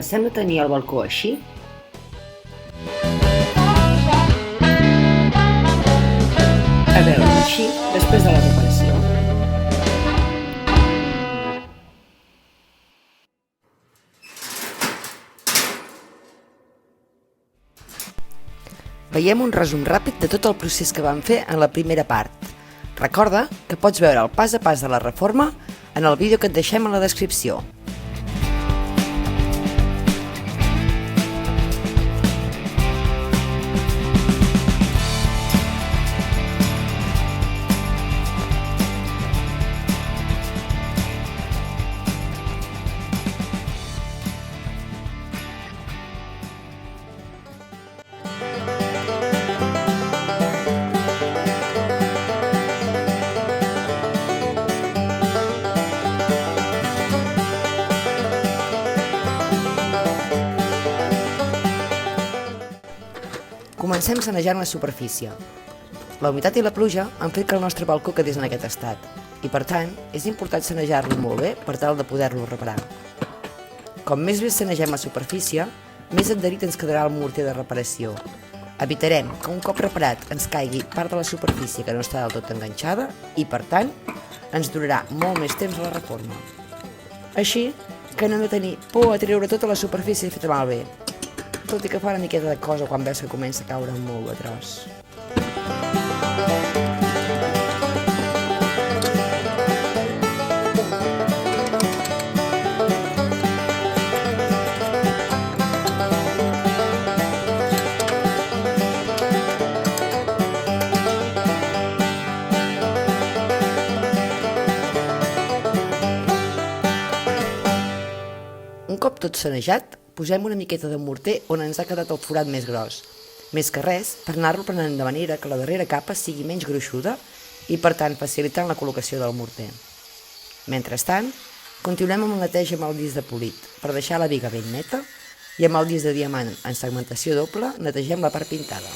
Comencem a tenir el balcó així. A veure, així, després de la reparació. Veiem un resum ràpid de tot el procés que vam fer en la primera part. Recorda que pots veure el pas a pas de la reforma en el vídeo que et deixem a la descripció. Comencem sanejant la superfície. La humitat i la pluja han fet que el nostre balcó quedés en aquest estat i, per tant, és important sanejar-lo molt bé per tal de poder-lo reparar. Com més bé sanegem la superfície, més adherit ens quedarà el morter de reparació. Evitarem que un cop reparat ens caigui part de la superfície que no està del tot enganxada i, per tant, ens durarà molt més temps la reforma. Així que no hem de tenir por a treure tota la superfície feta malbé, tot i que fa una miqueta de cosa quan veus que comença a caure molt de tros. Un cop tot sanejat, posem una miqueta de morter on ens ha quedat el forat més gros. Més que res, per anar-lo prenent de manera que la darrera capa sigui menys gruixuda i, per tant, facilitant la col·locació del morter. Mentrestant, continuem amb el neteja amb el disc de polit per deixar la biga ben neta i amb el disc de diamant en segmentació doble netegem la part pintada.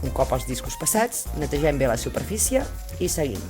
Un cop els discos passats, netegem bé la superfície i seguim.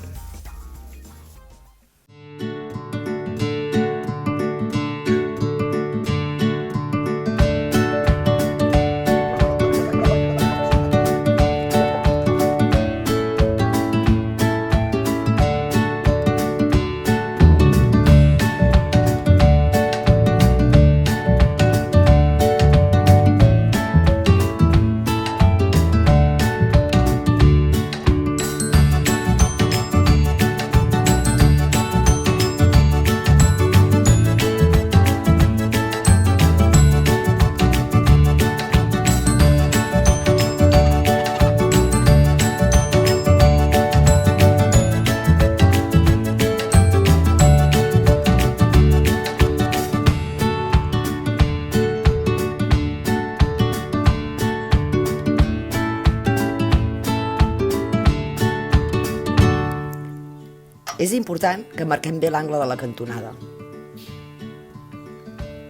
És important que marquem bé l'angle de la cantonada.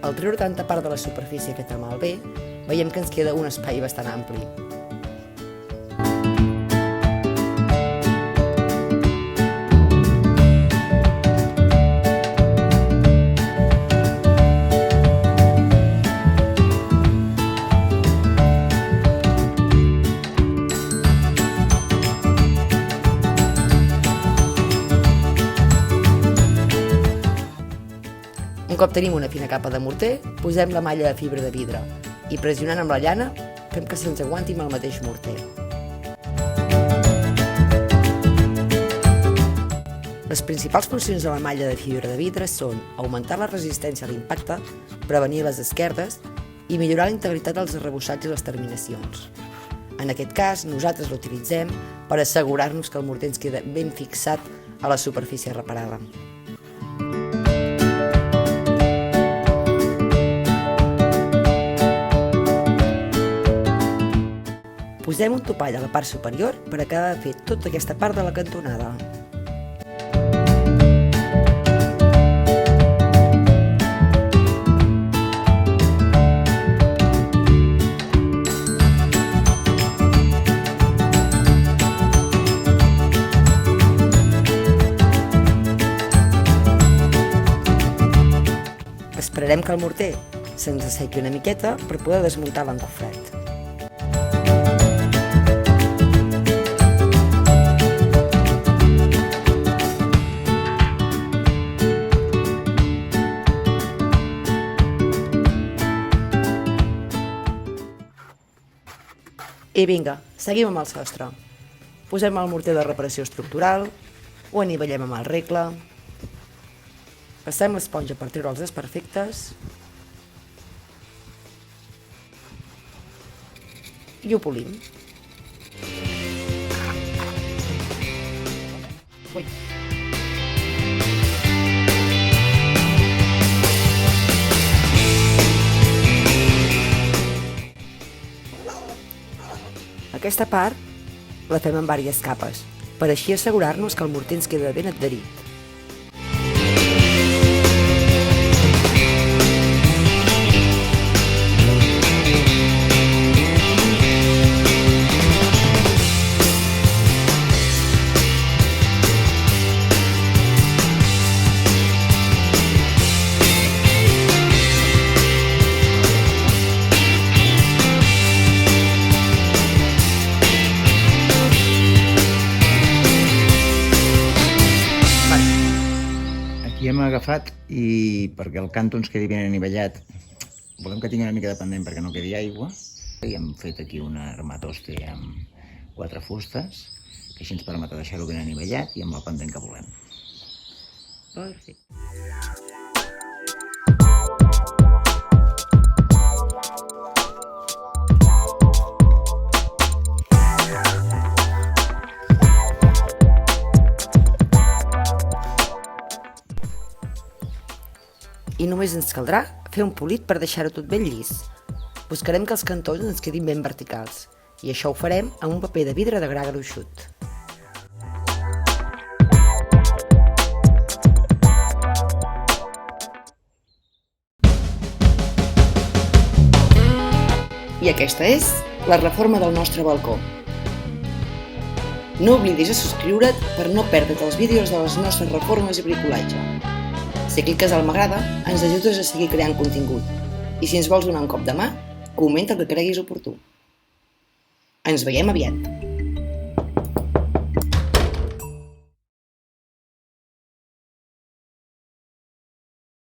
Al treure tanta part de la superfície feta malbé, veiem que ens queda un espai bastant ampli. Un cop tenim una fina capa de morter, posem la malla de fibra de vidre i pressionant amb la llana fem que se'ns aguanti amb el mateix morter. Les principals funcions de la malla de fibra de vidre són augmentar la resistència a l'impacte, prevenir les esquerdes i millorar la integritat dels arrebossats i les terminacions. En aquest cas, nosaltres l'utilitzem per assegurar-nos que el morter ens queda ben fixat a la superfície reparada. Posem un topall a la part superior per acabar de fer tota aquesta part de la cantonada. Esperarem que el morter se'ns assequi una miqueta per poder desmuntar l'encofrat. I vinga, seguim amb el sostre. Posem el morter de reparació estructural, ho anivellem amb el regle, passem l'esponja per treure els desperfectes i ho polim. Aquesta part la fem en diverses capes, per així assegurar-nos que el morter ens queda ben adherit. Aquí hem agafat i perquè el canto ens quedi ben anivellat, volem que tingui una mica de pendent perquè no quedi aigua, i hem fet aquí una armatoste amb 4 fustes, que així ens permet deixar-ho ben anivellat i amb el pendent que volem. Perfecte. I només ens caldrà fer un polit per deixar-ho tot ben llis. Buscarem que els cantons ens quedin ben verticals i això ho farem amb un paper de vidre de gra gruixut. I aquesta és la reforma del nostre balcó. No oblidis de subscriure't per no perdre't els vídeos de les nostres reformes i bricolatge. Si cliques al m'agrada, ens ajudes a seguir creant contingut. I si ens vols donar un cop de mà, comenta el que creguis oportú. Ens veiem aviat!